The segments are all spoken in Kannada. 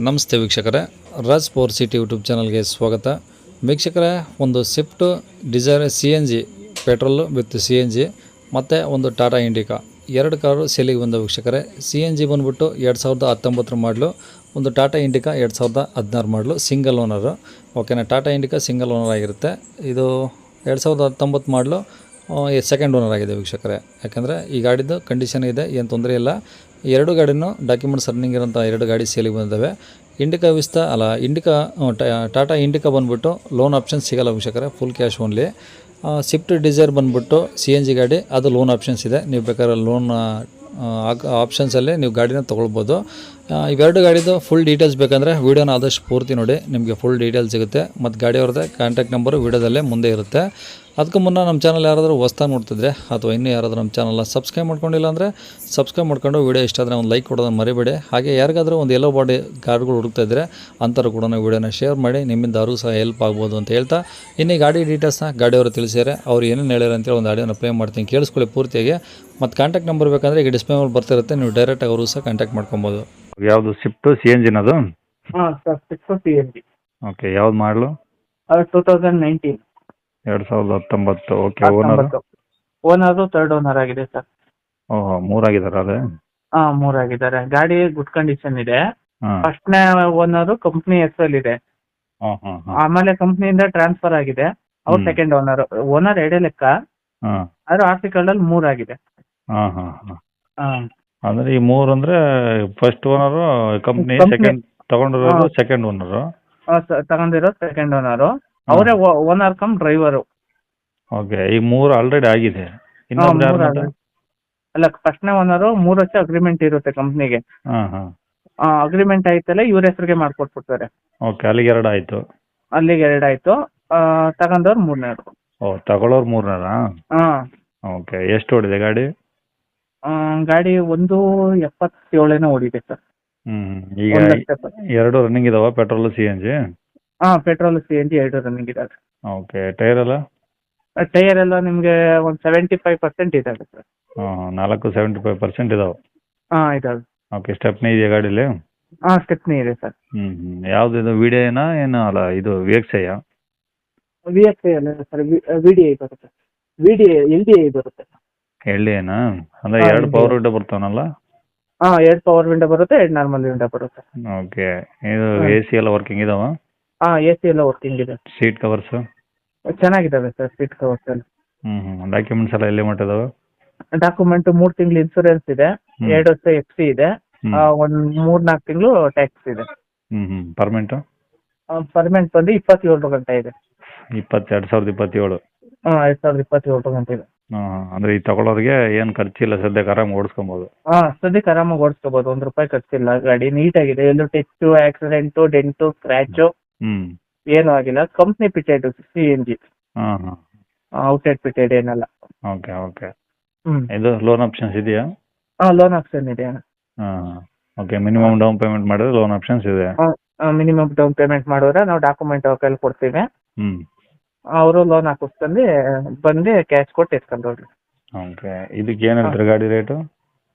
ನಮಸ್ತೆ ವೀಕ್ಷಕರೇ, ರಾಜ್ ಪವರ್ ಸಿಟಿ ಯೂಟ್ಯೂಬ್ ಚಾನಲ್ಗೆ ಸ್ವಾಗತ. ವೀಕ್ಷಕರೇ, ಒಂದು Swift Dzire CNG petrol with CNG ಮತ್ತು ಒಂದು ಟಾಟಾ ಇಂಡಿಕಾ ಎರಡು ಕಾರು ಸೇಲಿಗೆ ಬಂದ ವೀಕ್ಷಕರೇ. CNG ಬಂದುಬಿಟ್ಟು 2019 ಮಾಡಲು, ಒಂದು ಟಾಟಾ ಇಂಡಿಕಾ 2016 ಮಾಡಲು, ಸಿಂಗಲ್ ಓನರು. ಓಕೆನಾ, ಟಾಟಾ ಇಂಡಿಕಾ ಸಿಂಗಲ್ ಓನರ್ ಆಗಿರುತ್ತೆ. ಇದು 2019 ಮಾಡಲು ಸೆಕೆಂಡ್ ಓನರ್ ಆಗಿದೆ ವೀಕ್ಷಕರೇ. ಯಾಕಂದರೆ ಈ ಗಾಡಿದು ಕಂಡೀಷನ್ ಇದೆ, ಏನು ತೊಂದರೆ ಇಲ್ಲ. ಎರಡು ಗಾಡಿನೂ ಡಾಕ್ಯುಮೆಂಟ್ಸ್ ರನ್ನಿಂಗ್ ಇರೋಂಥ ಎರಡು ಗಾಡಿ ಸೇಲಿಗೆ ಬಂದಿದ್ದಾವೆ. ಟಾಟಾ ಇಂಡಿಕಾ ಬಂದುಬಿಟ್ಟು ಲೋನ್ ಆಪ್ಷನ್ ಸಿಗೋಲ್ಲ ವೀಕ್ಷಕರೇ, full cash only. Swift Dzire ಬಂದುಬಿಟ್ಟು CNG ಗಾಡಿ, ಅದು ಲೋನ್ ಆಪ್ಷನ್ಸ್ ಇದೆ. ನೀವು ಬೇಕಾದ್ರೆ ಲೋನ್ ಆಪ್ಷನ್ಸಲ್ಲಿ ನೀವು ಗಾಡಿನ ತೊಗೊಳ್ಬೋದು. ಇವೆರಡು ಗಾಡಿದು ಫುಲ್ ಡೀಟೇಲ್ಸ್ ಬೇಕಂದರೆ ವೀಡಿಯೋನ ಆದಷ್ಟು ಪೂರ್ತಿ ನೋಡಿ, ನಿಮಗೆ ಫುಲ್ ಡೀಟೇಲ್ಸ್ ಸಿಗುತ್ತೆ. ಮತ್ತು ಗಾಡಿಯವ್ರದ್ದೇ ಕಾಂಟ್ಯಾಕ್ಟ್ ನಂಬರು ವೀಡಿಯೋದಲ್ಲೇ ಮುಂದೆ ಇರುತ್ತೆ. ಅದಕ್ಕೂ ಮುನ್ನ ನಮ್ಮ ಚಾನಲ್ ಯಾರಾದರೂ ಹೊಸ್ದಾಗಿ ನೋಡ್ತಿದ್ರೆ ಅಥವಾ ಇನ್ನೂ ಯಾರಾದರೂ ನಮ್ಮ ಚಾನಲ್ನ ಸಬ್ಸ್ಕ್ರೈಬ್ ಮಾಡ್ಕೊಂಡಿಲ್ಲ ಅಂದರೆ ಸಬ್ಸ್ಕ್ರೈಬ್ ಮಾಡ್ಕೊಂಡು ವೀಡಿಯೋ ಇಷ್ಟ ಆದರೆ ಒಂದು ಲೈಕ್ ಕೊಡೋದನ್ನು ಮರಿಬೇಡಿ. ಹಾಗೆ ಯಾರಿಗಾದರೂ ಒಂದು ಎಲ್ಲೋ ಬಾಡಿ ಗಾಡಿಗಳು ಹುಡುಕ್ತಾ ಇದ್ದರೆ ಅಂಥವ್ರು ಕೂಡ ವೀಡಿಯೋನ ಶೇರ್ ಮಾಡಿ, ನಿಮ್ಮಿಂದ ಅವ್ರಿಗೂ ಸಹ ಹೆಲ್ಪ್ ಆಗ್ಬೋದು ಅಂತ ಹೇಳ್ತಾ, ಇನ್ನು ಗಾಡಿ ಡೀಟೇಲ್ಸ್ನ ಗಾಡಿಯವರು ತಿಳಿಸಿದರೆ ಅವ್ರು ಏನೇನು ಹೇಳ್ಯಾರ ಅಂತೇಳಿ ಒಂದು ಆಡಿಯೋನ ಪ್ಲೇ ಮಾಡ್ತೀನಿ, ಕೇಳಿಸ್ಕೊಳ್ಳಿ ಪೂರ್ತಿಯಾಗಿ. ಮತ್ತು ಕಾಂಟ್ಯಾಕ್ಟ್ ನಂಬರ್ ಬೇಕಂದರೆ ಈಗ ಡಿಸ್ಪ್ಲೇ ಮೇಲೆ ಬರ್ತಿರುತ್ತೆ, ನೀವು ಡೈರೆಕ್ಟಾಗಿ ಅವರು ಸಹ ಕಾಂಟ್ಯಾಕ್ಟ್ ಮಾಡ್ಕೊಬೋದು. ಯಾವುದು ಸ್ವಿಫ್ಟ್ CNG ಅದು? ಹಾಂ ಸರ್, ಸ್ವಿಫ್ಟ್ CNG. ಓಕೆ, ಯಾವ್ದು ಮಾಡಲು? ಅದು 2019. 2019. Okay, owner? Owner third owner ಆಗಿದೆ ಸರ್. ಓಹೋ, ಮೂರಾಗಿದ್ದಾರೆ ಅದೇ? ಹಾಂ, ಮೂರಾಗಿದ್ದಾರೆ. ಗಾಡಿ ಗುಡ್ ಕಂಡೀಷನ್ ಇದೆ. ಹಾಂ ಫಸ್ಟ್ನೇ ಓನರು ಕಂಪ್ನಿ ಹೆಸರಲ್ಲಿದೆ. ಹಾಂ ಹಾಂ ಹಾಂ ಆಮೇಲೆ ಕಂಪ್ನಿಯಿಂದ ಟ್ರಾನ್ಸ್ಫರ್ ಆಗಿದೆ. ಅವ್ರು ಸೆಕೆಂಡ್ ಓನರ್. ಓನರ್ ಎರಡೇ ಲೆಕ್ಕ, ಹಾಂ ಆದ್ರೆ ಆರ್ಟಿಕಲಲ್ಲಿ ಮೂರಾಗಿದೆ. ಹಾಂ ಹಾಂ ಹಾಂ ಹಾಂ, ಅಂದರೆ ಈ ಮೂರು ಅಂದರೆ ಫಸ್ಟ್ ಓನರು ಕಂಪ್ನಿ, ಸೆಕೆಂಡ್ ತಗೊಂಡಿರೋದು ಸೆಕೆಂಡ್ ಓನರು. ತಗೊಂಡಿರೋ ಸೆಕೆಂಡ್ ಓನರು. ಅವರೇ ಓನರ್ ಕಮ್ ಡ್ರೈವರು. ಓಕೆ, ಈ ಮೂರು ಆಲ್ರೆಡಿ ಆಗಿದೆ. ಇನ್ನೊಂದು ಯಾರು? ಅಲ್ಲ, ಫಸ್ಟ್ನೇ ಓನರು 3 ವರ್ಷ ಅಗ್ರಿಮೆಂಟ್ ಇರುತ್ತೆ ಕಂಪ್ನಿಗೆ. ಹಾಂ ಹಾಂ ಅಗ್ರಿಮೆಂಟ್ ಆಯ್ತಲ್ಲ, ಇವ್ರ ಹೆಸರಿಗೆ ಮಾಡ್ಕೊಟ್ಬಿಡ್ತಾರೆ. ಓಕೆ, ಅಲ್ಲಿಗೆ ಎರಡು ಆಯಿತು. ಅಲ್ಲಿಗೆ ಎರಡಾಯ್ತು. ತಗೊಂಡವ್ರು ಮೂರನೇರು. ಓ, ತಗೊಳ್ಳೋರು ಮೂರನೇರಾ? ಹಾಂ. ಓಕೆ, ಎಷ್ಟು ಓಡಿದೆ ಗಾಡಿ? ಗಾಡಿ 177 ಓಡಿದೆ ಸರ್. ಈಗ 1,70,000. ಎರಡು ರನ್ನಿಂಗ್ ಇದಾವ, ಪೆಟ್ರೋಲ್ CNG? ಹಾಂ, ಪೆಟ್ರೋಲ್ CNG ಎರಡು ರನ್ನಿಂಗ್ ಇದಾವೆ. ಓಕೆ, ಟೈರ್ ಎಲ್ಲ? ಟೈರ್ ಎಲ್ಲ ನಿಮಗೆ ಒಂದು 75% ಇದಾವೆ ಸರ್. ಹಾಂ, 75% ಇದಾವೆ. ಹಾಂ, ಇದಾವೆ. ಓಕೆ, ಸ್ಟೆಪ್ನಿ ಇದೆಯಾ ಗಾಡೀಲಿ? ಹಾಂ, ಸ್ಟೆಪ್ನಿ ಇದೆ ಸರ್. ಯಾವ್ದು ಇದು, ವಿಡಿಯೋನಾ ಏನು? ಅಲ್ಲ, ಇದು VXI? VXI ಅಲ್ಲ ಸರ್, VDI ಬರುತ್ತೆ. LDI ಬರುತ್ತೆ. LDIನಾ? ಅಂದ್ರೆ ಹಾಂ, ಎರಡು LDI. Power window ಬರ್ತಾವನಲ್ಲ? ಹಾಂ, 2 ಪವರ್ ವಿಂಡೋ ಬರುತ್ತೆ, 2 ನಾರ್ಮಲ್ ವಿಂಡೋ ಬರುತ್ತೆ. ಓಕೆ, ಇದು AC ಎಲ್ಲ ವರ್ಕಿಂಗ್ ಇದಾವ? ಹಾಂ, AC ಎಲ್ಲ ವರ್ಕಿಂಗ್ ಇದೆ. Seat covers? ಚೆನ್ನಾಗಿದ್ದಾವೆ ಸರ್ ಸೀಟ್ ಕವರ್ಸ್ ಎಲ್ಲ. ಡಾಕ್ಯುಮೆಂಟ್ಸ್ ಎಲ್ಲ ಎಲ್ಲಿ ಮಟ್ಟಿದಾವೆ? ಡಾಕ್ಯುಮೆಂಟ್ 3 ತಿಂಗಳು ಇನ್ಸೂರೆನ್ಸ್ ಇದೆ, 2 ವರ್ಷ FC ಇದೆ, ಒಂದು 3-4 ತಿಂಗಳು ಟ್ಯಾಕ್ಸ್ ಇದೆ. ಪರ್ಮೆಂಟು? ಪರ್ಮನೆಂಟ್ ಬಂದು 27 ಗಂಟೆ ಇದೆ. 2027? ಹಾಂ, 2027 ಗಂಟೆ ಇದೆ. ಅಂದ್ರೆ ಈ ತಗೊಳ್ಳೋರಿಗೆ ಏನು ಖರ್ಚಿಲ್ಲ, ಸದ್ಯಕ್ಕೆ ಆರಾಮ್ ಓಡಿಸ್ಕೊಬೋದು? ಹಾಂ, ಸದ್ಯಕ್ಕೆ ಆರಾಮಾಗಿ ಓಡಿಸ್ಕೋಬೋದು. 1 ರೂಪಾಯಿ ಖರ್ಚಿಲ್ಲ. ಗಾಡಿ ನೀಟಾಗಿದೆ, ಎಲ್ಲೂ ಟೆಚ್ಚು, ಆಕ್ಸಿಡೆಂಟು, ಡೆಂಟು, ಸ್ಕ್ರ್ಯಾಚು ಏನೂ ಆಗಿಲ್ಲ. ಕಂಪ್ನಿ ಪಿಟೆಡ್ CNG, ಹಾಂ ಹಾಂ ಔಟ್ಸೈಡ್ ಪಿಟೆಡ್ ಏನಲ್ಲ. Okay okay. ಇದು ಲೋನ್ ಆಪ್ಷನ್ಸ್ ಇದೆಯಾ? ಹಾಂ, ಲೋನ್ ಆಪ್ಷನ್ ಇದೆ. ಹಾಂ ಓಕೆ, ಮಿನಿಮಮ್ ಡೌನ್ ಪೇಮೆಂಟ್ ಮಾಡಿದ್ರೆ ಲೋನ್ ಆಪ್ಷನ್ಸ್ ಇದೆ? ಮಿನಿಮಮ್ ಡೌನ್ ಪೇಮೆಂಟ್ ಮಾಡಿದ್ರೆ ನಾವು ಡಾಕ್ಯುಮೆಂಟ್ ಅವ್ರ ಕೈಲಿ ಕೊಡ್ತೀವಿ. ಹ್ಞೂ ಅವರು ಲೋನ್ ಹಾಕಿಸ್ಕೊಂಡು ಬಂದು ಕ್ಯಾಶ್ ಕೊಟ್ಟು ಎತ್ಕೊಂಡು ಹೋಗ್ರಿ. ಓಕೆ, ಇದಕ್ಕೆ ಏನು ಹೇಳ್ತಾರೆ ಗಾಡಿ ರೇಟು?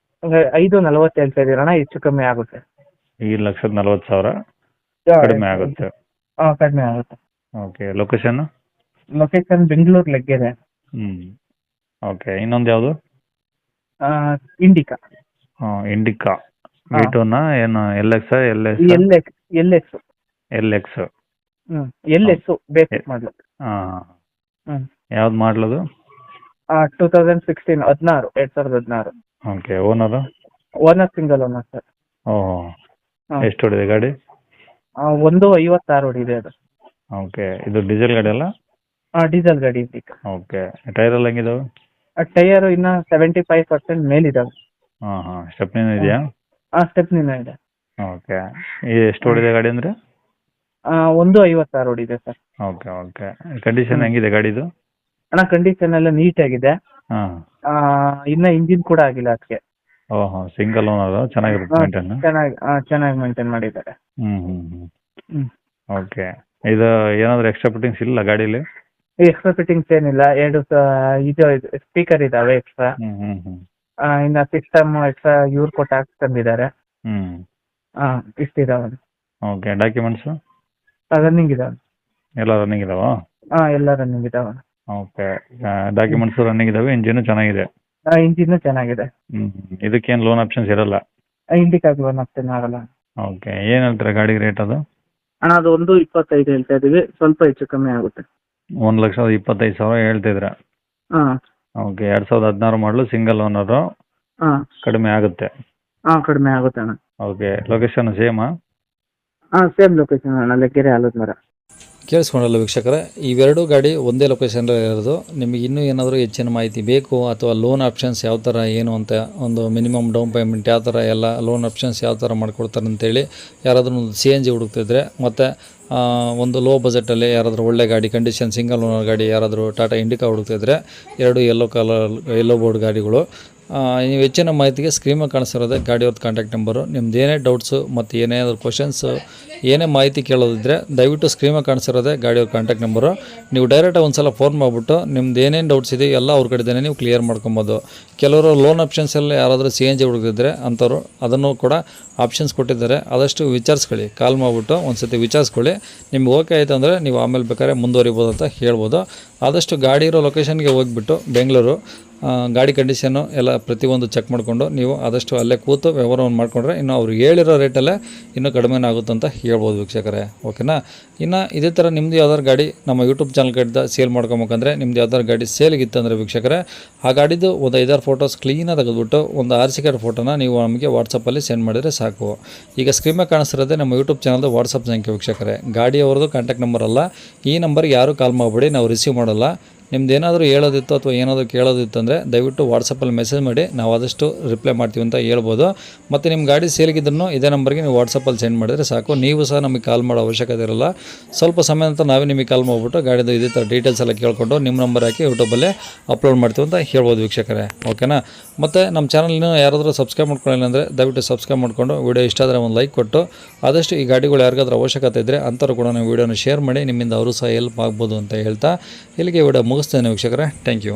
5,40 ಹೇಳ್ತಾ ಇದ್ದೀರಣ್ಣ, ಹೆಚ್ಚು ಕಮ್ಮಿ ಆಗುತ್ತೆ. 1,40,000 ಕಡಿಮೆ ಆಗುತ್ತೆ? ಹಾಂ, ಕಡಿಮೆ ಆಗುತ್ತೆ. Okay, location? ಲೊಕೇಶನ್ ಬೆಂಗಳೂರು ಲೆಗ್ಗಿದೆ. ಓಕೆ, ಇನ್ನೊಂದು ಯಾವುದು? ಇಂಡಿಕಾ. ಇಂಡಿಕಾ V2ನಾ ಏನು? LX? LX ಬೇಸಿಕ್ ಮಾಡಲು. ಹಾಂ, ಯಾವ್ದು ಮಾಡಲದು? 2016 2016. Okay, owner? Owner single owner sir. ಓಹೋ, ಎಷ್ಟು ಹೊಡಿದೆ ಗಾಡಿ? 156 ಹೊಡಿದೆ ಅದು. ಓಕೆ, ಇದು ಡೀಸೆಲ್ ಗಾಡಿ ಅಲ್ಲ? ಡೀಸೆಲ್ ಗಾಡಿ ಇಂಡಿಕಾ. ಓಕೆ, ಟೈರ್ ಎಲ್ಲ ಹೆಂಗಿದಾವೆ? ಟೈರ್ ಇನ್ನ 75% ಮೇಲಿದಾವೆ. ಹಾಂ ಹಾಂ ಸ್ಟೆಪ್ನಿನೂ ಇದೆಯಾ? ಸ್ಟೆಪ್ನಿನ ಇದೆ. ಓಕೆ, ಎಷ್ಟು ಹೊಡಿದೆ ಗಾಡಿ ಅಂದರೆ? 156 ಹೊಡಿದೆ ಸರ್. ಓಕೆ ಓಕೆ, ಕಂಡೀಷನ್ ಹೆಂಗಿದೆ ಗಾಡಿದು? ಅಣ್ಣ, ಕಂಡೀಷನ್ ಎಲ್ಲ ನೀಟಾಗಿದೆ. ಹಾಂ, ಇನ್ನ ಇಂಜಿನ್ ಕೂಡ ಆಗಿಲ್ಲ ಅದಕ್ಕೆ. ಓಹೋ, ಸಿಂಗಲ್ ಓನರು, ಚೆನ್ನಾಗಿರುತ್ತೆ ಮೇಂಟೈನ್? ಚೆನ್ನಾಗಿ ಮೇಂಟೈನ್ ಮಾಡಿದ್ದಾರೆ. ಓಕೆ, ಇದು ಏನಾದರೂ ಎಕ್ಸ್ಟ್ರಾ ಫಿಟ್ಟಿಂಗ್ಸ್ ಇಲ್ಲ ಗಾಡೀಲಿ? ಎಕ್ಸ್ಟ್ರಾ ಫಿಟ್ಟಿಂಗ್ಸ್ ಏನಿಲ್ಲ. 2 ಸ್ಪೀಕರ್ ಇದಾವೆ ಎಕ್ಸ್ಟ್ರಾ. ಇನ್ನ ಸಿಸ್ಟಮ್ ಎಕ್ಸ್ಟ್ರಾ ಇವ್ರು ಕೊಟ್ಟು ಹಾಕ್ಸ್ಕೊಂಡಿದ್ದಾರೆ. ಇಷ್ಟಿದಾವೆ. ಓಕೆ ಡಾಕ್ಯುಮೆಂಟ್ಸು ರನ್ನಿಂಗ್ ಇದಾವೆ. ಎಲ್ಲ ರನ್ನಿಂಗ್ ಇದಾವಾ? ಹಾಂ, ಎಲ್ಲ ರನ್ನಿಂಗ್ ಇದಾವೆ. ಓಕೆ ಡಾಕ್ಯುಮೆಂಟ್ಸು ರನ್ನಿಂಗ್ ಇದಾವೆ, ಇಂಜಿನು ಚೆನ್ನಾಗಿದೆ. ಇಂಜಿನ್ನು ಚೆನ್ನಾಗಿದೆ. ಇದಕ್ಕೇನು ಲೋನ್ ಆಪ್ಷನ್ಸ್ ಇರಲ್ಲ? ಇಂಡಿಕಾಗ್ ಲೋನ್ ಅಷ್ಟೇನು ಆಗಲ್ಲ. ಓಕೆ ಏನು ಹೇಳ್ತೀರಾ ಗಾಡಿಗೆ ರೇಟ್ ಅದು? ಅಣ್ಣ ಅದು 1.25 ಹೇಳ್ತಾ ಇದೀವಿ, ಸ್ವಲ್ಪ ಹೆಚ್ಚು ಕಮ್ಮಿ ಆಗುತ್ತೆ. 1,25,000 ಹೇಳ್ತಿದ್ದೀರಾ? ಹಾಂ ಓಕೆ 2016 ಮಾಡಲು ಸಿಂಗಲ್ ಓನರು, ಹಾಂ ಕಡಿಮೆ ಆಗುತ್ತೆ. ಹಾಂ, ಕಡಿಮೆ ಆಗುತ್ತೆ ಅಣ್ಣ. ಓಕೆ ಲೊಕೇಶನ್ ಸೇಮಾ? ಹಾಂ, ಸೇಮ್ ಲೊಕೇಶನ್ ಅಣ್ಣ, ಲೆಕ್ಕೆರೆ ಆಲದ ಮರ. ಕೇಳಿಸ್ಕೊಂಡಲ್ಲ ವೀಕ್ಷಕರೇ, ಇವೆರಡು ಗಾಡಿ ಒಂದೇ ಲೊಕೇಶನ್ ಇರೋದು. ನಿಮಗೆ ಇನ್ನೂ ಏನಾದರೂ ಹೆಚ್ಚಿನ ಮಾಹಿತಿ ಬೇಕು ಅಥವಾ ಲೋನ್ ಆಪ್ಷನ್ಸ್ ಯಾವ ಥರ ಏನು ಅಂತ, ಒಂದು ಮಿನಿಮಮ್ ಡೌನ್ ಪೇಮೆಂಟ್ ಯಾವ ಥರ, ಎಲ್ಲ ಲೋನ್ ಆಪ್ಷನ್ಸ್ ಯಾವ ಥರ ಮಾಡ್ಕೊಡ್ತಾರೆ ಅಂತೇಳಿ ಯಾರಾದರೂ ಒಂದು CNG ಹುಡುಕ್ತಿದ್ರೆ, ಮತ್ತು ಒಂದು ಲೋ ಬಜೆಟಲ್ಲಿ ಯಾರಾದರೂ ಒಳ್ಳೆ ಗಾಡಿ ಕಂಡೀಷನ್ ಸಿಂಗಲ್ ಓನರ್ ಗಾಡಿ ಯಾರಾದರೂ ಟಾಟಾ ಇಂಡಿಕಾ ಹುಡುಕ್ತಿದ್ರೆ, ಎರಡು ಯೆಲ್ಲೋ ಬೋರ್ಡ್ ಗಾಡಿಗಳು. ನೀವು ಹೆಚ್ಚಿನ ಮಾಹಿತಿಗೆ ಸ್ಕ್ರೀನ್ ಮೇಲೆ ಕಾಣಿಸ್ತಿರೋದೆ ಗಾಡಿಯವ್ರದ್ದು ಕಾಂಟ್ಯಾಕ್ಟ್ ನಂಬರು. ನಿಮ್ದು ಏನೇ ಡೌಟ್ಸು ಮತ್ತು ಏನಾದರೂ ಕ್ವಶನ್ಸು, ಏನೇ ಮಾಹಿತಿ ಕೇಳೋದಿದ್ದರೆ ದಯವಿಟ್ಟು ಸ್ಕ್ರೀನ್ ಮೇಲೆ ಕಾಣಿಸ್ತಿರೋದೆ ಗಾಡಿಯವ್ರ ಕಾಂಟ್ಯಾಕ್ಟ್ ನಂಬರು. ನೀವು ಡೈರೆಕ್ಟಾಗಿ ಒಂದು ಸಲ ಫೋನ್ ಮಾಡಿಬಿಟ್ಟು ನಿಮ್ದು ಏನೇನು ಡೌಟ್ಸ್ ಇದೆ ಎಲ್ಲ ಅವ್ರ ಕಡೆದೇ ನೀವು ಕ್ಲಿಯರ್ ಮಾಡ್ಕೊಬೋದು. ಕೆಲವರು ಲೋನ್ ಆಪ್ಷನ್ಸಲ್ಲಿ ಯಾರಾದರೂ CNG ಹುಡುಕಿದ್ರೆ ಅಂಥವ್ರು ಅದನ್ನು ಕೂಡ ಆಪ್ಷನ್ಸ್ ಕೊಟ್ಟಿದ್ದಾರೆ. ಆದಷ್ಟು ವಿಚಾರಿಸ್ಕೊಳ್ಳಿ, ಕಾಲ್ ಮಾಡಿಬಿಟ್ಟು ಒಂದು ಸತಿ ವಿಚಾರಿಸ್ಕೊಳ್ಳಿ. ನಿಮ್ಗೆ ಓಕೆ ಆಯಿತು ಅಂದರೆ ನೀವು ಆಮೇಲೆ ಬೇಕಾದ್ರೆ ಮುಂದುವರಿಬೋದು ಅಂತ ಹೇಳ್ಬೋದು. ಆದಷ್ಟು ಗಾಡಿ ಇರೋ ಲೊಕೇಶನ್ಗೆ ಹೋಗಿಬಿಟ್ಟು ಬೆಂಗಳೂರು ಗಾಡಿ ಕಂಡೀಷನ್ನು ಎಲ್ಲ ಪ್ರತಿಯೊಂದು ಚೆಕ್ ಮಾಡಿಕೊಂಡು ನೀವು ಆದಷ್ಟು ಅಲ್ಲೇ ಕೂತು ವ್ಯವಹಾರವನ್ನು ಮಾಡಿಕೊಂಡ್ರೆ ಇನ್ನು ಅವ್ರು ಹೇಳಿರೋ ರೇಟಲ್ಲೇ ಇನ್ನೂ ಕಡಿಮೆನೇ ಆಗುತ್ತೆ ಅಂತ ಹೇಳ್ಬೋದು ವೀಕ್ಷಕರೇ. ಓಕೆನಾ? ಇನ್ನು ಇದೇ ಥರ ನಿಮ್ಮದು ಯಾವ್ದಾದ್ರು ಗಾಡಿ ನಮ್ಮ ಯೂಟ್ಯೂಬ್ ಚಾನಲ್ ಕಡೆದ ಸೇಲ್ ಮಾಡ್ಕೊಬೇಕಂದ್ರೆ, ನಿಮ್ದು ಯಾವ್ದಾದ್ರು ಗಾಡಿ ಸೇಲಿಗಿತ್ತಂದರೆ ವೀಕ್ಷಕರೇ, ಆ ಗಾಡಿದು ಒಂದು 5-6 ಫೋಟೋಸ್ ಕ್ಲೀನಾಗಿ ತೆಗೆದುಬಿಟ್ಟು ಒಂದು RC ಕಾರ್ಡ್ ಫೋಟೋನ ನೀವು ನಮಗೆ ವಾಟ್ಸಪ್ಪಲ್ಲಿ ಸೆಂಡ್ ಮಾಡಿದರೆ ಸಾಕು. ಈಗ ಸ್ಕ್ರೀನ್ ಮೇಲೆ ಕಾಣಿಸ್ತಿರೋದೇ ನಮ್ಮ ಯೂಟ್ಯೂಬ್ ಚಾನಲ್ದು ವಾಟ್ಸಪ್ ಸಂಖ್ಯೆ ವೀಕ್ಷಕರೇ. ಗಾಡಿ ಅವ್ರದ್ದು ಕಾಂಟ್ಯಾಕ್ಟ್ ನಂಬರ್ ಅಲ್ಲ. ಈ ನಂಬರ್ಗೆ ಯಾರೂ ಕಾಲ್ ಮಾಡಬೇಡಿ, ನಾವು ರಿಸೀವ್ ಮಾಡಲ್ಲ. ನಿಮ್ದು ಏನಾದರೂ ಹೇಳೋದಿತ್ತು ಅಥವಾ ಏನಾದರೂ ಕೇಳೋದಿತ್ತು ಅಂದರೆ ದಯವಿಟ್ಟು ವಾಟ್ಸಪ್ಪಲ್ಲಿ ಮೆಸೇಜ್ ಮಾಡಿ, ನಾವು ಆದಷ್ಟು ರಿಪ್ಲೈ ಮಾಡ್ತೀವಿ ಅಂತ ಹೇಳ್ಬೋದು. ಮತ್ತು ನಿಮ್ಮ ಗಾಡಿ ಸೇಲ್ಗಿದ್ರೂ ಇದೇ ನಂಬರ್ಗೆ ನೀವು ವಾಟ್ಸಪ್ಪಲ್ಲಿ ಸೆಂಡ್ ಮಾಡಿದರೆ ಸಾಕು. ನೀವು ಸಹ ನಮಗೆ ಕಾಲ್ ಮಾಡೋ ಅವಶ್ಯಕತೆ ಇರಲ್ಲ. ಸ್ವಲ್ಪ ಸಮಯ ಅಂತ ನಾವೇ ನಿಮಗೆ ಕಾಲ್ ಮಾಡಿಬಿಟ್ಟು ಗಾಡಿದು ಇದೇ ಥರ ಡೀಟೇಲ್ಸ್ ಎಲ್ಲ ಕೇಳಿಕೊಂಡು ನಿಮ್ಮ ನಂಬರ್ ಹಾಕಿ ಯೂಟ್ಯೂಬಲ್ಲೇ ಅಪ್ಲೋಡ್ ಮಾಡ್ತೀವಿ ಅಂತ ಹೇಳ್ಬೋದು ವೀಕ್ಷಕರೇ. ಓಕೆನಾ? ಮತ್ತು ನಮ್ಮ ಚಾನಲ್ನ ಯಾರಾದರೂ ಸಬ್ಸ್ಕ್ರೈಬ್ ಮಾಡ್ಕೊಳ್ಳಿಲ್ಲ ಅಂದರೆ ದಯವಿಟ್ಟು ಸಬ್ಸ್ಕ್ರೈಬ್ ಮಾಡಿಕೊಂಡು ವಿಡಿಯೋ ಇಷ್ಟ ಆದರೆ ಒಂದು ಲೈಕ್ ಕೊಟ್ಟು, ಆದಷ್ಟು ಈ ಗಾಡಿಗಳು ಯಾರಿಗಾದ್ರೂ ಅವಶ್ಯಕತೆ ಇದ್ದರೆ ಅಂಥವ್ರು ಕೂಡ ನೀವು ವಿಡಿಯೋನ ಶೇರ್ ಮಾಡಿ, ನಿಮ್ಮಿಂದ ಅವರು ಸಹ ಹೆಲ್ಪ್ ಆಗ್ಬೋದು ಅಂತ ಹೇಳ್ತಾ ಇಲ್ಲಿಗೆ ವಿಡಿಯೋ ಮುಗಿಸ್ತೇನೆ ವೀಕ್ಷಕರೇ. Thank you.